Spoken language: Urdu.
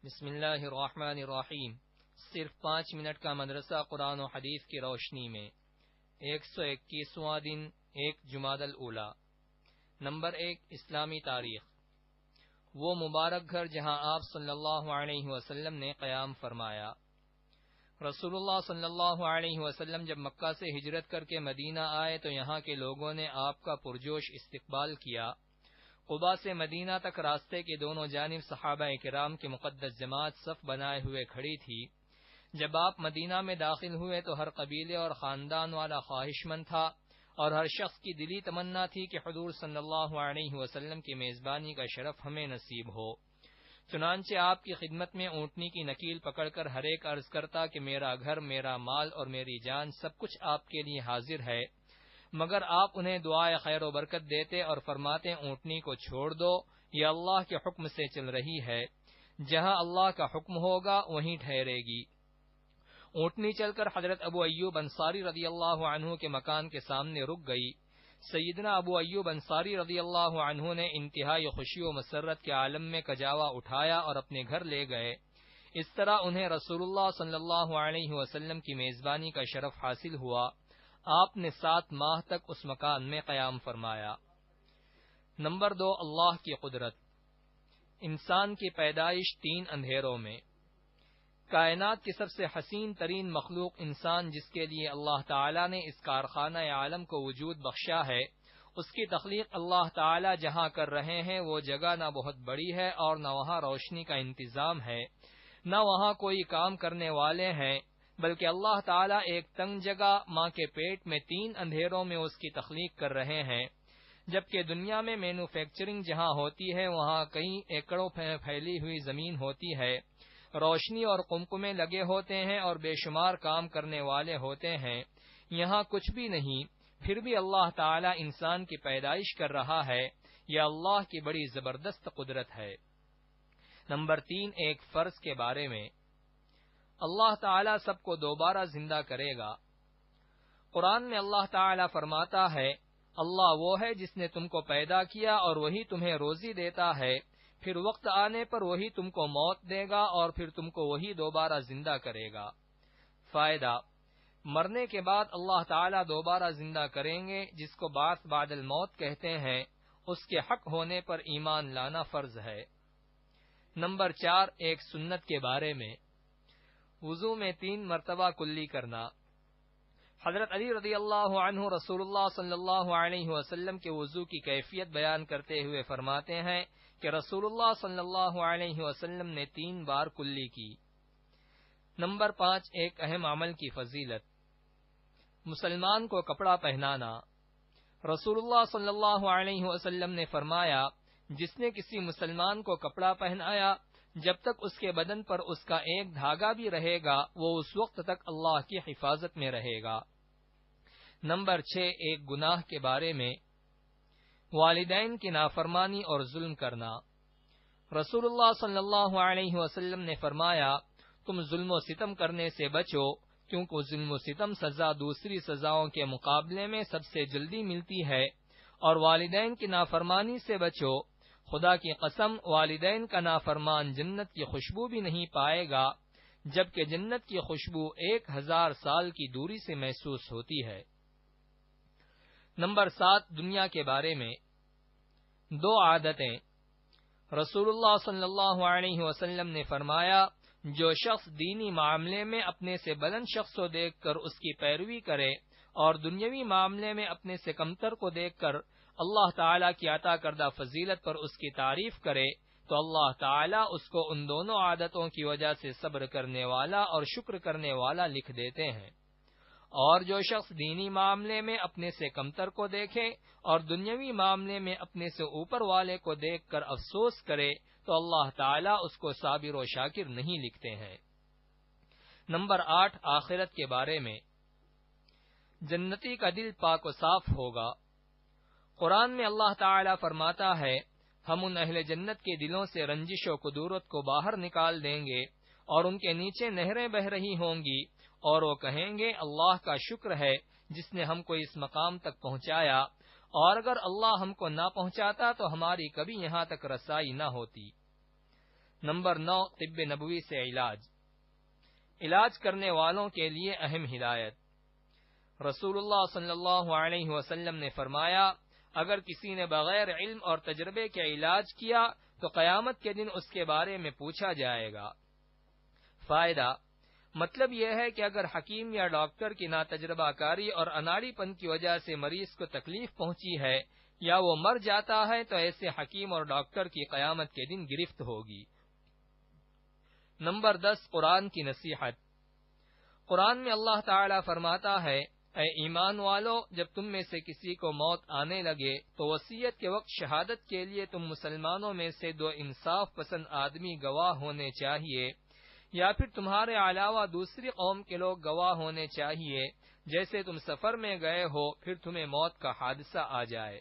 بسم اللہ الرحمن الرحیم۔ صرف 5 منٹ کا مدرسہ قرآن و حدیث کی روشنی میں 121واں دن 1 جمادی الاولیٰ۔ نمبر 1، اسلامی تاریخ۔ وہ مبارک گھر جہاں آپ صلی اللہ علیہ وسلم نے قیام فرمایا۔ رسول اللہ صلی اللہ علیہ وسلم جب مکہ سے ہجرت کر کے مدینہ آئے تو یہاں کے لوگوں نے آپ کا پرجوش استقبال کیا۔ قباء سے مدینہ تک راستے کے دونوں جانب صحابہ کرام کی مقدس جماعت صف بنائے ہوئے کھڑی تھی۔ جب آپ مدینہ میں داخل ہوئے تو ہر قبیلے اور خاندان والا خواہش مند تھا اور ہر شخص کی دلی تمنا تھی کہ حضور صلی اللہ علیہ وسلم کی میزبانی کا شرف ہمیں نصیب ہو۔ چنانچہ آپ کی خدمت میں اونٹنی کی نکیل پکڑ کر ہر ایک عرض کرتا کہ میرا گھر، میرا مال اور میری جان سب کچھ آپ کے لیے حاضر ہے، مگر آپ انہیں دعائے خیر و برکت دیتے اور فرماتے اونٹنی کو چھوڑ دو، یہ اللہ کے حکم سے چل رہی ہے، جہاں اللہ کا حکم ہوگا وہیں ٹھہرے گی۔ اونٹنی چل کر حضرت ابو ایوب انصاری رضی اللہ عنہ کے مکان کے سامنے رک گئی۔ سیدنا ابو ایوب انصاری رضی اللہ عنہ نے انتہائی خوشی و مسرت کے عالم میں کجاوا اٹھایا اور اپنے گھر لے گئے۔ اس طرح انہیں رسول اللہ صلی اللہ علیہ وسلم کی میزبانی کا شرف حاصل ہوا۔ آپ نے 7 ماہ تک اس مکان میں قیام فرمایا۔ نمبر 2، اللہ کی قدرت۔ انسان کی پیدائش 3 اندھیروں میں۔ کائنات کی سب سے حسین ترین مخلوق انسان، جس کے لیے اللہ تعالی نے اس کارخانہ عالم کو وجود بخشا ہے، اس کی تخلیق اللہ تعالی جہاں کر رہے ہیں وہ جگہ نہ بہت بڑی ہے اور نہ وہاں روشنی کا انتظام ہے، نہ وہاں کوئی کام کرنے والے ہیں، بلکہ اللہ تعالیٰ ایک تنگ جگہ ماں کے پیٹ میں 3 اندھیروں میں اس کی تخلیق کر رہے ہیں، جبکہ دنیا میں مینوفیکچرنگ جہاں ہوتی ہے وہاں کئی ایکڑوں پھیلی ہوئی زمین ہوتی ہے، روشنی اور قمقمے لگے ہوتے ہیں اور بے شمار کام کرنے والے ہوتے ہیں، یہاں کچھ بھی نہیں، پھر بھی اللہ تعالیٰ انسان کی پیدائش کر رہا ہے، یہ اللہ کی بڑی زبردست قدرت ہے۔ نمبر 3، ایک فرض کے بارے میں۔ اللہ تعالیٰ سب کو دوبارہ زندہ کرے گا۔ قرآن میں اللہ تعالیٰ فرماتا ہے، اللہ وہ ہے جس نے تم کو پیدا کیا اور وہی تمہیں روزی دیتا ہے، پھر وقت آنے پر وہی تم کو موت دے گا اور پھر تم کو وہی دوبارہ زندہ کرے گا۔ فائدہ: مرنے کے بعد اللہ تعالیٰ دوبارہ زندہ کریں گے، جس کو بعث بعد الموت کہتے ہیں، اس کے حق ہونے پر ایمان لانا فرض ہے۔ نمبر 4، ایک سنت کے بارے میں۔ وضو میں 3 مرتبہ کلی کرنا۔ حضرت علی رضی اللہ عنہ رسول اللہ صلی اللہ علیہ وسلم کے وضو کی کیفیت بیان کرتے ہوئے فرماتے ہیں کہ رسول اللہ صلی اللہ علیہ وسلم نے 3 بار کلی کی۔ نمبر 5، ایک اہم عمل کی فضیلت۔ مسلمان کو کپڑا پہنانا۔ رسول اللہ صلی اللہ علیہ وسلم نے فرمایا، جس نے کسی مسلمان کو کپڑا پہنایا، جب تک اس کے بدن پر اس کا ایک دھاگا بھی رہے گا وہ اس وقت تک اللہ کی حفاظت میں رہے گا۔ نمبر 6، ایک گناہ کے بارے میں۔ والدین کی نافرمانی اور ظلم کرنا۔ رسول اللہ صلی اللہ علیہ وسلم نے فرمایا، تم ظلم و ستم کرنے سے بچو، کیونکہ ظلم و ستم سزا دوسری سزاؤں کے مقابلے میں سب سے جلدی ملتی ہے، اور والدین کی نافرمانی سے بچو، خدا کی قسم والدین کا نافرمان جنت کی خوشبو بھی نہیں پائے گا، جبکہ جنت کی خوشبو 1000 سال کی دوری سے محسوس ہوتی ہے۔ نمبر 7، دنیا کے بارے میں۔ 2 عادتیں۔ رسول اللہ صلی اللہ علیہ وسلم نے فرمایا، جو شخص دینی معاملے میں اپنے سے بلند شخص کو دیکھ کر اس کی پیروی کرے اور دنیاوی معاملے میں اپنے سے کمتر کو دیکھ کر اللہ تعالیٰ کی عطا کردہ فضیلت پر اس کی تعریف کرے تو اللہ تعالیٰ اس کو ان دونوں عادتوں کی وجہ سے صبر کرنے والا اور شکر کرنے والا لکھ دیتے ہیں، اور جو شخص دینی معاملے میں اپنے سے کمتر کو دیکھے اور دنیاوی معاملے میں اپنے سے اوپر والے کو دیکھ کر افسوس کرے تو اللہ تعالیٰ اس کو صابر و شاکر نہیں لکھتے ہیں۔ نمبر 8، آخرت کے بارے میں۔ جنتی کا دل پاک و صاف ہوگا۔ قرآن میں اللہ تعالیٰ فرماتا ہے، ہم ان اہل جنت کے دلوں سے رنجش و کدورت کو باہر نکال دیں گے اور ان کے نیچے نہریں بہہ رہی ہوں گی، اور وہ کہیں گے اللہ کا شکر ہے جس نے ہم کو اس مقام تک پہنچایا، اور اگر اللہ ہم کو نہ پہنچاتا تو ہماری کبھی یہاں تک رسائی نہ ہوتی۔ نمبر 9 طب نبوی سے علاج کرنے والوں کے لیے اہم ہدایت۔ رسول اللہ صلی اللہ علیہ وسلم نے فرمایا، اگر کسی نے بغیر علم اور تجربے کے علاج کیا تو قیامت کے دن اس کے بارے میں پوچھا جائے گا۔ فائدہ، مطلب یہ ہے کہ اگر حکیم یا ڈاکٹر کی ناتجربہ کاری اور اناڑی پن کی وجہ سے مریض کو تکلیف پہنچی ہے یا وہ مر جاتا ہے تو ایسے حکیم اور ڈاکٹر کی قیامت کے دن گرفت ہوگی۔ نمبر 10 قرآن کی نصیحت۔ قرآن میں اللہ تعالی فرماتا ہے، اے ایمان والو، جب تم میں سے کسی کو موت آنے لگے تو وصیت کے وقت شہادت کے لیے تم مسلمانوں میں سے 2 انصاف پسند آدمی گواہ ہونے چاہیے، یا پھر تمہارے علاوہ دوسری قوم کے لوگ گواہ ہونے چاہیے، جیسے تم سفر میں گئے ہو پھر تمہیں موت کا حادثہ آ جائے۔